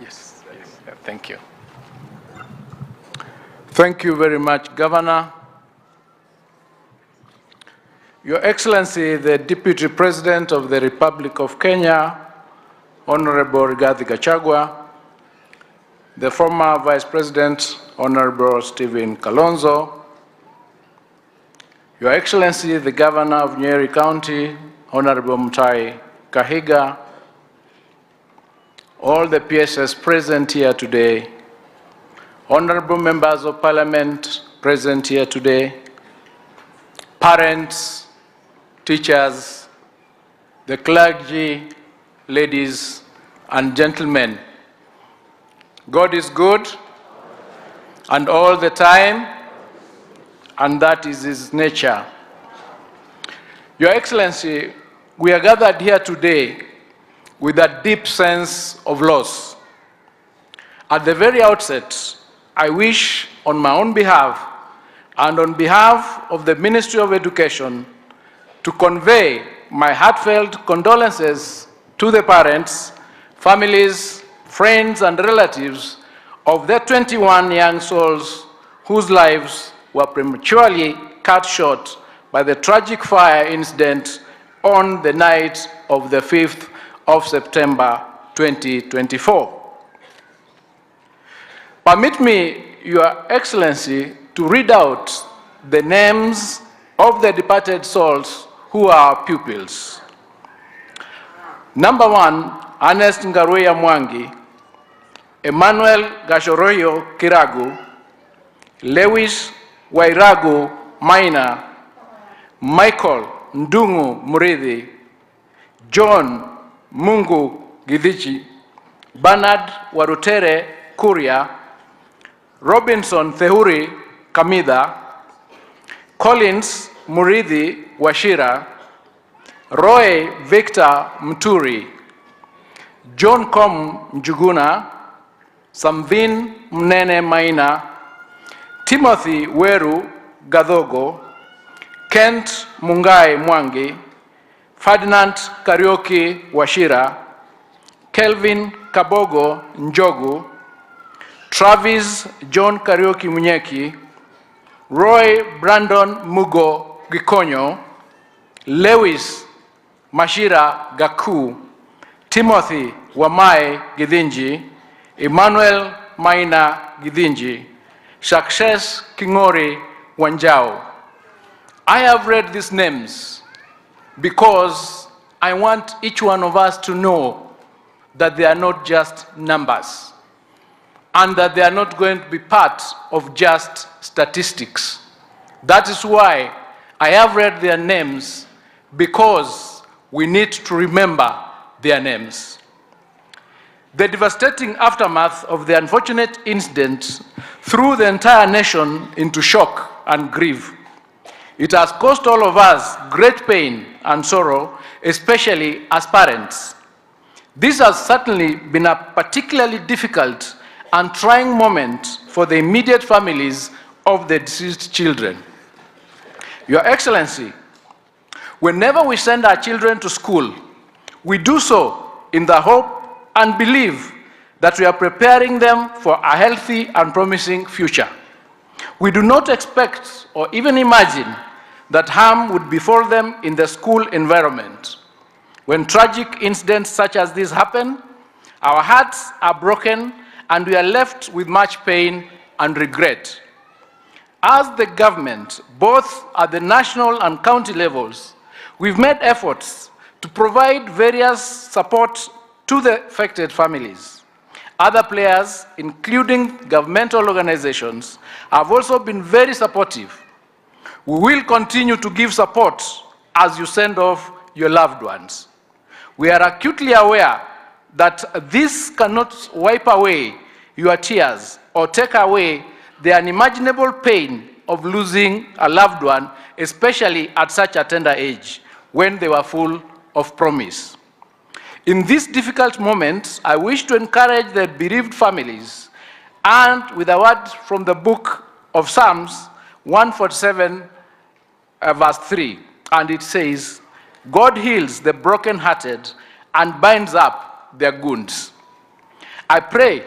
Yes. Thank you. Thank you very much, Governor. Your Excellency, the Deputy President of the Republic of Kenya, Honorable Rigathi Gachagua, the former Vice President, Honorable Stephen Kalonzo, Your Excellency, the Governor of Nyeri County, Honorable Mutahi Kahiga, all the PSS present here today, honorable members of Parliament present here today, parents, teachers, the clergy, ladies and gentlemen. God is good and all the time, and that is His nature. Your Excellency, we are gathered here today with a deep sense of loss. At the very outset, I wish on my own behalf and on behalf of the Ministry of Education to convey my heartfelt condolences to the parents, families, friends and relatives of the 21 young souls whose lives were prematurely cut short by the tragic fire incident on the night of the 5th of September 2024. Permit me, Your Excellency, to read out the names of the departed souls who are our pupils. Number 1, Ernest Ngaruya Mwangi, Emmanuel Gashoroyo Kiragu, Lewis Wairagu Maina, Michael Ndungu Murithi, John Mungu Githichi, Bernard Warutere Kuria, Robinson Thehuri Kamida, Collins Murithi Washira, Roy Victor Mturi, John Com Njuguna, Samvin Mnene Maina, Timothy Weru Gadhogo, Kent Mungai Mwangi, Ferdinand Karioki Washira, Kelvin Kabogo Njogu, Travis John Karioki Munyeki, Roy Brandon Mugo Gikonyo, Lewis Mashira Gaku, Timothy Wamai Githinji, Emmanuel Maina Githinji, Success Kingori Wanjao. I have read these names because I want each one of us to know that they are not just numbers and that they are not going to be part of just statistics. That is why I have read their names, because we need to remember their names. The devastating aftermath of the unfortunate incident threw the entire nation into shock and grief. It has caused all of us great pain and sorrow, especially as parents. This has certainly been a particularly difficult and trying moment for the immediate families of the deceased children. Your Excellency, whenever we send our children to school, we do so in the hope and believe that we are preparing them for a healthy and promising future. We do not expect or even imagine that harm would befall them in the school environment. When tragic incidents such as this happen, our hearts are broken and we are left with much pain and regret. As the government, both at the national and county levels, we've made efforts to provide various support to the affected families. Other players, including governmental organizations, have also been very supportive. We will continue to give support as you send off your loved ones. We are acutely aware that this cannot wipe away your tears or take away the unimaginable pain of losing a loved one, especially at such a tender age, when they were full of promise. In this difficult moment, I wish to encourage the bereaved families, and with a word from the book of Psalms 147, verse 3, and it says, "God heals the brokenhearted and binds up their wounds." I pray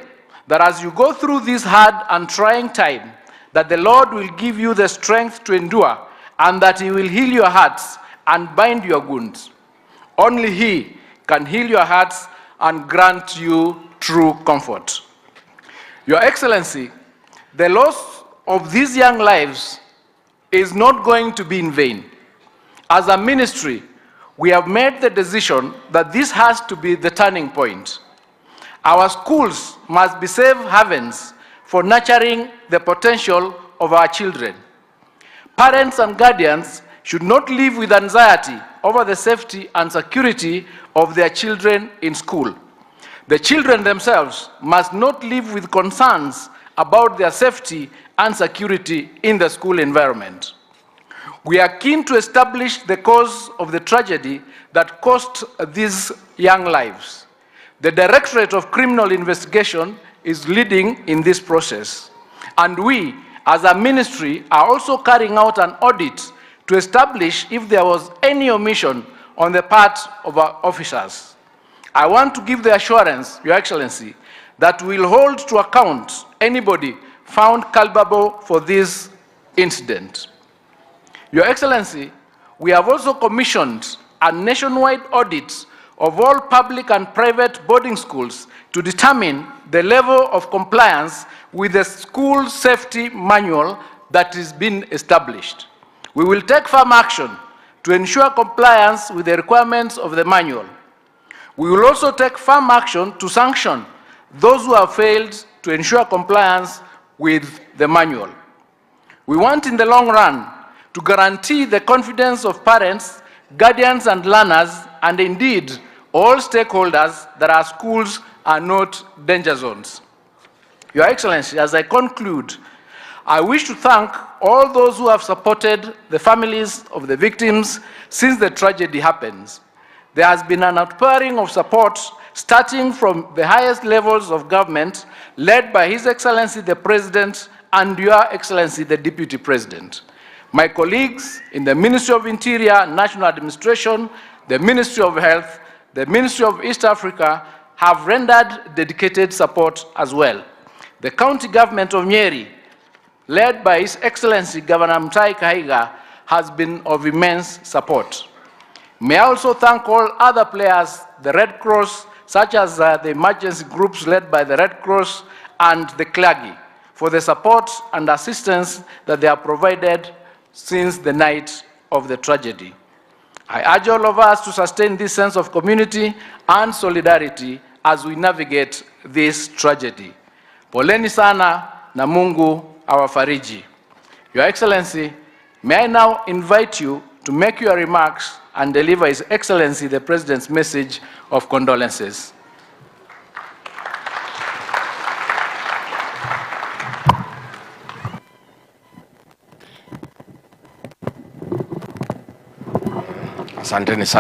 that as you go through this hard and trying time, that the Lord will give you the strength to endure, and that He will heal your hearts and bind your wounds. Only He can heal your hearts and grant you true comfort. Your Excellency, the loss of these young lives is not going to be in vain. As a ministry, we have made the decision that this has to be the turning point. Our schools must be safe havens for nurturing the potential of our children. Parents and guardians should not live with anxiety over the safety and security of their children in school. The children themselves must not live with concerns about their safety and security in the school environment. We are keen to establish the cause of the tragedy that cost these young lives. The Directorate of Criminal Investigation is leading in this process, and we, as a ministry, are also carrying out an audit to establish if there was any omission on the part of our officers. I want to give the assurance, Your Excellency, that we will hold to account anybody found culpable for this incident. Your Excellency, we have also commissioned a nationwide audit of all public and private boarding schools to determine the level of compliance with the school safety manual that is being established. We will take firm action to ensure compliance with the requirements of the manual. We will also take firm action to sanction those who have failed to ensure compliance with the manual. We want in the long run to guarantee the confidence of parents, guardians and learners, and indeed all stakeholders that our schools are not danger zones. Your Excellency, as I conclude, I wish to thank all those who have supported the families of the victims since the tragedy happens. There has been an outpouring of support starting from the highest levels of government, led by His Excellency the President and Your Excellency the Deputy President. My colleagues in the Ministry of Interior, National Administration, the Ministry of Health, the Ministry of East Africa have rendered dedicated support as well. The county government of Nyeri, led by His Excellency Governor Mutahi Kahiga, has been of immense support. May I also thank all other players, the Red Cross, such as the emergency groups led by the Red Cross and the clergy, for the support and assistance that they have provided since the night of the tragedy. I urge all of us to sustain this sense of community and solidarity as we navigate this tragedy. Poleni sana na Mungu awafariji. Your Excellency, may I now invite you to make your remarks and deliver His Excellency the President's message of condolences. Asanteni sana.